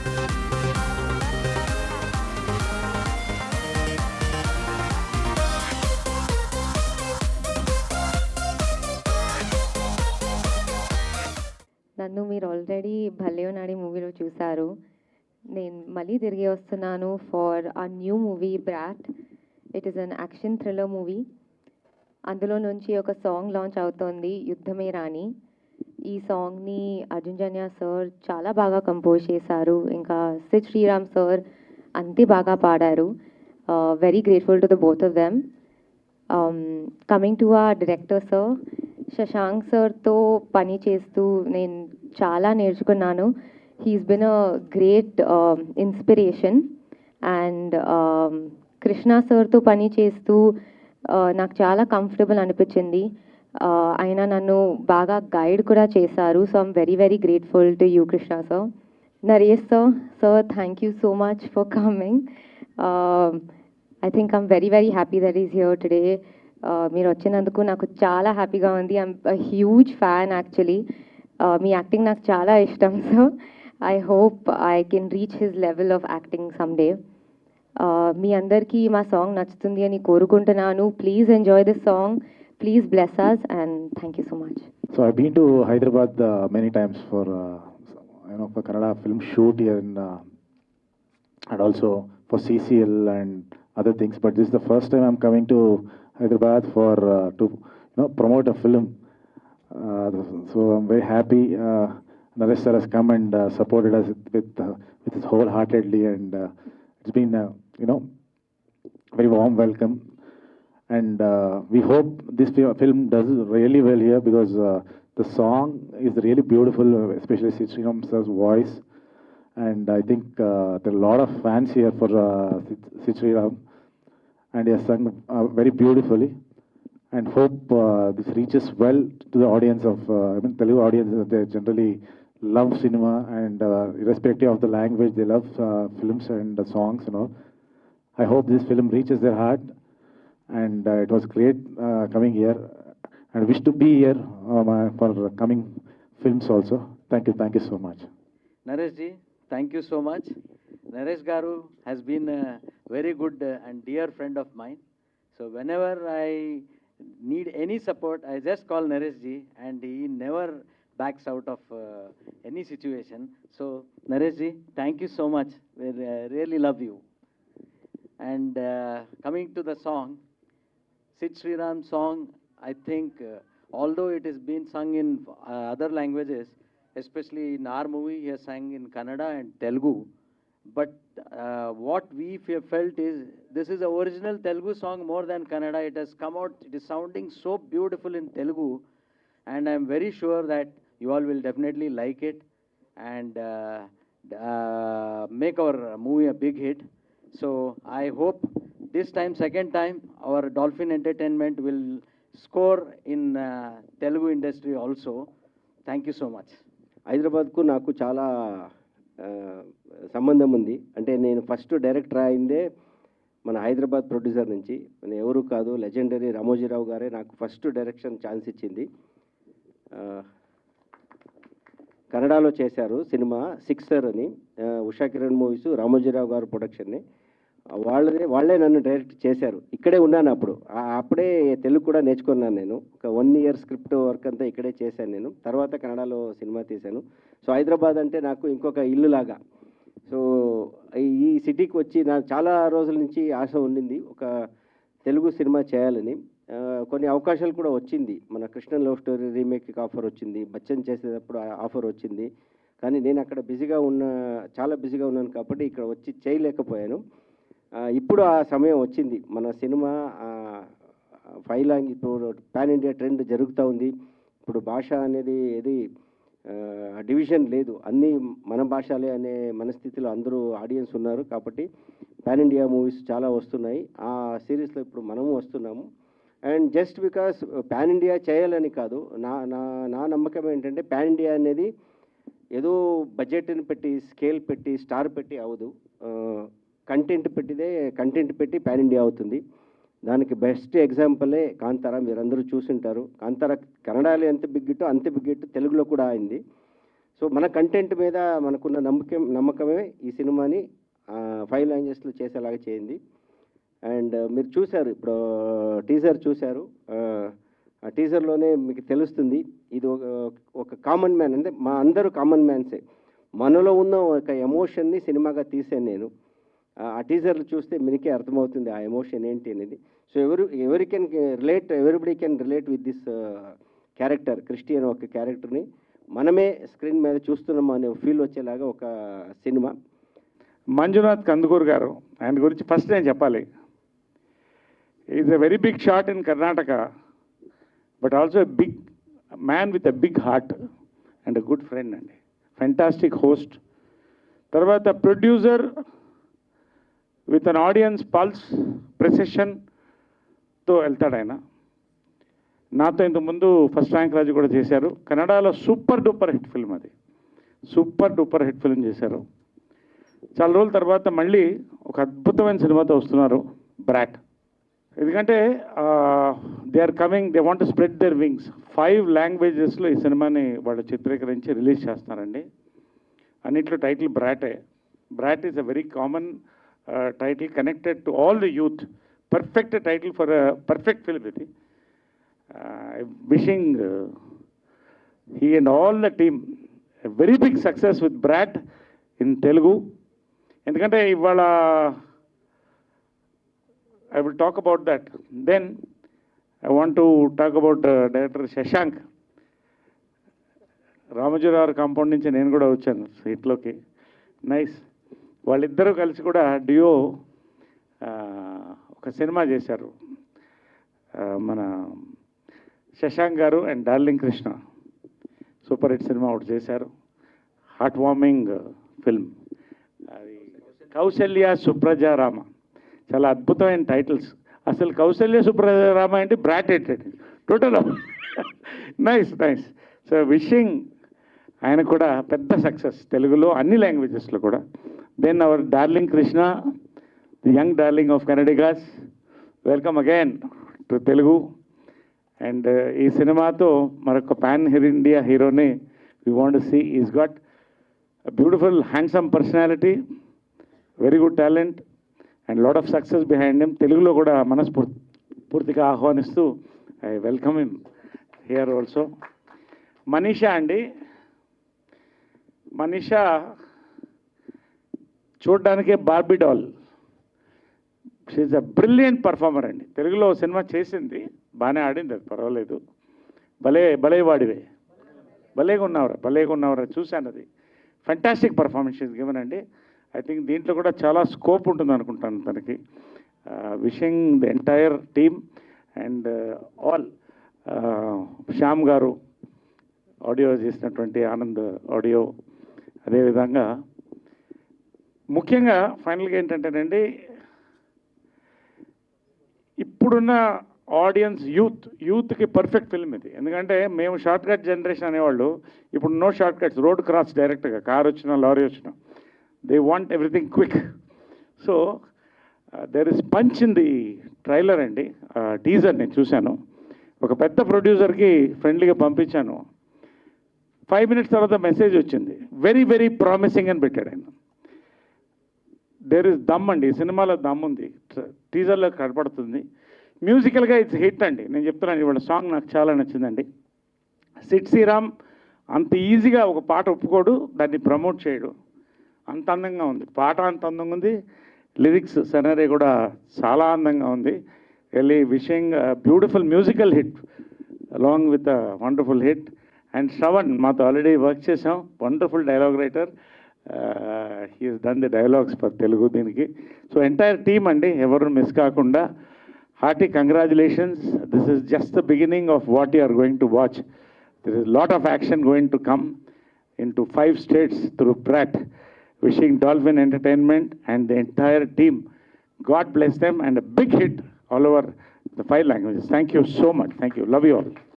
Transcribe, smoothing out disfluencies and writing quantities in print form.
నన్ను మీరు ఆల్రెడీ 'భలే నాడి' మూవీలో చూసారు. నేను మళ్ళీ తిరిగి వస్తున్నాను for a new movie 'brought'. It is an action thriller movie. అందులో నుంచి ఒక సాంగ్ లాంచ్ అవుతోంది 'యుద్ధమే రాణి'. ఈ సాంగ్ని అర్జున్ జన్య సార్ చాలా బాగా కంపోజ్ చేశారు. ఇంకా సిద్ శ్రీరామ్ సార్ అంతే బాగా పాడారు. Very grateful to the both of them. Coming to ఆ డైరెక్టర్ సార్, శశాంక్ సార్తో పని చేస్తూ నేను చాలా నేర్చుకున్నాను. He's been a great inspiration. And Krishna సార్తో పని చేస్తూ నాకు చాలా కంఫర్టబుల్ అనిపించింది. ఆయన నన్ను బాగా గైడ్ కూడా చేశారు. So I'm very very grateful to you Krishna sir. Naresh sir thank you so much for coming. I think I'm very, very happy that he's here today. మీరు వచ్చినందుకు నాకు చాలా హ్యాపీగా ఉంది. I'm a huge fan actually. మీ acting నాకు చాలా ఇష్టం. So I hope I can reach his level of acting someday. మీ అందరికీ మా సాంగ్ నచ్చుతుంది అని కోరుకుంటున్నాను. Please enjoy this song. Please bless us and thank you so much. So I've been to Hyderabad many times for for Kannada film shoot here and also for CCL and other things. But this is the first time I'm coming to Hyderabad for to promote a film. So I'm very happy. Naresh sir has come and supported us with his wholeheartedly, and it's been very warm welcome. And we hope this film does really well here because the song is really beautiful, especially Sriram sir's voice. And I think there are a lot of fans here for Sriram, and he has sung very beautifully. And hope this reaches well to the audience of Telugu audience. They generally love cinema, and irrespective of the language, they love films and the songs and all. I hope this film reaches their heart. And it was great coming here, and wish to be here for coming films also. Thank you so much. Naresh ji, thank you so much. Naresh Garu has been a very good and dear friend of mine. So whenever I need any support, I just call Naresh ji, and he never backs out of any situation. So Naresh ji, thank you so much. We really love you. And coming to the song, Sid Sriram song, I think although it has been sung in other languages, especially in our movie, he has sang in Kannada and Telugu. But what we felt is this is the original Telugu song more than Kannada. It has come out, it is sounding so beautiful in Telugu, and I am very sure that you all will definitely like it and make our movie a big hit. So I hope this time, second time, our Dolphin Entertainment will score in Telugu industry also. Thank you so much. హైదరాబాద్కు నాకు చాలా సంబంధం ఉంది. అంటే నేను first director అయిందే మన Hyderabad producer నుంచి. ఎవరు కాదు, లెజెండరీ రామోజీరావు గారే నాకు ఫస్ట్ డైరెక్షన్ ఛాన్స్ ఇచ్చింది. కన్నడలో చేశారు సినిమా సిక్సర్ అని, ఉషా కిరణ్ మూవీస్, రామోజీరావు గారు ప్రొడక్షన్ని. వాళ్ళే నన్ను డైరెక్ట్ చేశారు. ఇక్కడే ఉన్నాను అప్పుడే తెలుగు కూడా నేర్చుకున్నాను నేను. ఒక 1 year స్క్రిప్ట్ వర్క్ అంతా ఇక్కడే చేశాను నేను. తర్వాత కన్నడలో సినిమా తీశాను. సో హైదరాబాద్ అంటే నాకు ఇంకొక ఇల్లు లాగా. సో ఈ సిటీకి వచ్చి నాకు చాలా రోజుల నుంచి ఆశ ఉండింది ఒక తెలుగు సినిమా చేయాలని. కొన్ని అవకాశాలు కూడా వచ్చింది. మన కృష్ణ లవ్ స్టోరీ రీమేక్కి ఆఫర్ వచ్చింది, బచ్చన్ చేసేటప్పుడు ఆఫర్ వచ్చింది. కానీ నేను అక్కడ చాలా బిజీగా ఉన్నాను కాబట్టి ఇక్కడ వచ్చి చేయలేకపోయాను. ఇప్పుడు ఆ సమయం వచ్చింది. మన సినిమా ఇప్పుడు పాన్ ఇండియా ట్రెండ్ జరుగుతూ ఉంది. ఇప్పుడు భాష అనేది ఏది డివిజన్ లేదు, అన్నీ మన భాషలే అనే మనస్థితిలో అందరూ ఆడియన్స్ ఉన్నారు. కాబట్టి పాన్ ఇండియా మూవీస్ చాలా వస్తున్నాయి. ఆ సిరీస్లో ఇప్పుడు మనము వస్తున్నాము. And just because pan India చేయాలని కాదు, నా నమ్మకం ఏంటంటే పాన్ ఇండియా అనేది ఏదో బడ్జెట్ని పెట్టి, స్కేల్ పెట్టి, స్టార్ పెట్టి అవదు. కంటెంట్ పెట్టి పాన్ ఇండియా అవుతుంది. దానికి బెస్ట్ ఎగ్జాంపులే కాంతారా. మీరందరూ చూసుంటారు. కాంతారా కన్నడలో ఎంత బిగ్ హిట్టో అంతే బిగ్ హిట్ తెలుగులో కూడా అయింది. సో మన కంటెంట్ మీద మనకున్న నమ్మకమే ఈ సినిమాని 5 లాంగ్వేజెస్లో చేసేలాగా చేయింది. అండ్ మీరు చూశారు, ఇప్పుడు టీజర్ చూశారు. ఆ టీజర్లోనే మీకు తెలుస్తుంది ఇది ఒక కామన్ మ్యాన్, అంటే మా అందరూ కామన్ మ్యాన్సే. మనలో ఉన్న ఒక ఎమోషన్ని సినిమాగా తీసాను నేను. ఆ టీజర్లు చూస్తే మీకే అర్థమవుతుంది ఆ ఎమోషన్ ఏంటి అనేది. So every can relate, everybody can relate with this character. Christy అనే ఒక క్యారెక్టర్ని మనమే స్క్రీన్ మీద చూస్తున్నాం అనే ఫీల్ వచ్చేలాగా ఒక సినిమా. మంజునాథ్ కందుకూరు గారు, ఆయన గురించి ఫస్ట్ నేను చెప్పాలి. Is a very big shot in Karnataka, but also a big man with a big heart and a good friend అండి. Fantastic host. తర్వాత producer with an audience pulse, ప్రెసెషన్తో వెళ్తాడు ఆయన. నాతో ఇంతకుముందు ఫస్ట్ ర్యాంక్ రాజు కూడా చేశారు. కన్నడలో సూపర్ డూపర్ హిట్ ఫిల్మ్, అది సూపర్ డూపర్ హిట్ ఫిల్మ్ చేశారు. చాలా రోజుల తర్వాత మళ్ళీ ఒక అద్భుతమైన సినిమాతో వస్తున్నారు, బ్రాట్. ఎందుకంటే they are coming, they want to spread their wings. 5 లాంగ్వేజెస్లో ఈ సినిమాని వాళ్ళు చిత్రీకరించి రిలీజ్ చేస్తున్నారండి. అన్నిట్లో టైటిల్ బ్రాటే. Brat is a very common title connected to all the youth. Perfect title for a perfect film ఇది. Wishing he and all the team a very big success with Brat in Telugu. ఎందుకంటే ఇవాళ I will talk about that. Then I want to talk about Director Shashank. Ramoji Rao compound నుంచి నేను కూడా వచ్చాను సీట్లోకి. Nice. వాళ్ళిద్దరూ కలిసి కూడా డియో ఒక సినిమా చేశారు. మన శశాంక్ గారు and darling Krishna super hit cinema ఒకటి చేశారు. హార్ట్ వార్మింగ్ ఫిల్మ్ అది. కౌశల్య సుప్రజ రామ, చాలా అద్భుతమైన టైటిల్స్. అసలు కౌశల్య సుప్రజ రామ అంటే బ్రాట్ hit total. Nice nice. So wishing ఆయన కూడా పెద్ద సక్సెస్ తెలుగులో అన్ని లాంగ్వేజెస్లో కూడా. Then our darling Krishna, the young darling of Kannadigas, welcome again to Telugu. And ఈ సినిమాతో మరొక పాన్ ఇండియా హీరోని we want to see. Is got beautiful handsome personality, very good talent and lot of success behind him. తెలుగులో కూడా పూర్తిగా ఆహ్వానిస్తూ I welcome him here also. Manisha అండి, Manisha చూడ్డానికే Barbie doll. She's a brilliant performer అండి. తెలుగులో సినిమా చేసింది, బాగానే ఆడింది, అది పర్వాలేదు. భలే వాడివే, భలేగా ఉన్నావురా చూశాను. అది ఫెంటాస్టిక్ పర్ఫార్మెన్స్ ఈజ్ గివెన్ అండి. ఐ థింక్ దీంట్లో కూడా చాలా స్కోప్ ఉంటుంది అనుకుంటాను తనకి. Wishing the entire team and all. Shyam గారు ఆడియో చేసినటువంటి ఆనంద్ ఆడియో, అదేవిధంగా ముఖ్యంగా ఫైనల్గా ఏంటంటేనండి, ఇప్పుడున్న ఆడియన్స్ యూత్కి పర్ఫెక్ట్ ఫిల్మ్ ఇది. ఎందుకంటే మేము షార్ట్ కట్ జనరేషన్ అనేవాళ్ళు, ఇప్పుడు no short cuts, road cross డైరెక్ట్గా, కార్ వచ్చినా లారీ వచ్చినా, they want everything quick. So there is punch in the trailer అండి. టీజర్ నేను చూశాను, ఒక పెద్ద ప్రొడ్యూసర్కి ఫ్రెండ్లీగా పంపించాను. 5 minutes తర్వాత మెసేజ్ వచ్చింది, వెరీ వెరీ ప్రామిసింగ్ అని పెట్టాడు ఆయన. దేర్ ఇస్ దమ్ అండి, ఈ సినిమాలో దమ్ ఉంది, టీజర్లో కనపడుతుంది. మ్యూజికల్గా ఇట్స్ హిట్ అండి. నేను చెప్తున్నాను, ఇవాళ సాంగ్ నాకు చాలా నచ్చిందండి. సిడ్ శ్రీరామ్ అంత ఈజీగా ఒక పాట ఒప్పుకోడు, దాన్ని ప్రమోట్ చేయడు, అంత అందంగా ఉంది పాట, అంత అందంగా ఉంది. లిరిక్స్ సనరీ కూడా చాలా అందంగా ఉంది. Really wishing beautiful musical hit along with a wonderful hit. And Shravan మాతో ఆల్రెడీ వర్క్ చేసాం, wonderful dialogue writer. He has done the dialogues for Telugu దీనికి. సో ఎంటైర్ టీమ్ అండి, ఎవరు మిస్ కాకుండా hearty congratulations. This is just the beginning of what you are going to watch. There is a lot of action going to come into 5 states through Pratt. Wishing Dolphin Entertainment and the entire team, God bless them, and a big hit all over the 5 languages. Thank you so much. Thank you. Love you all.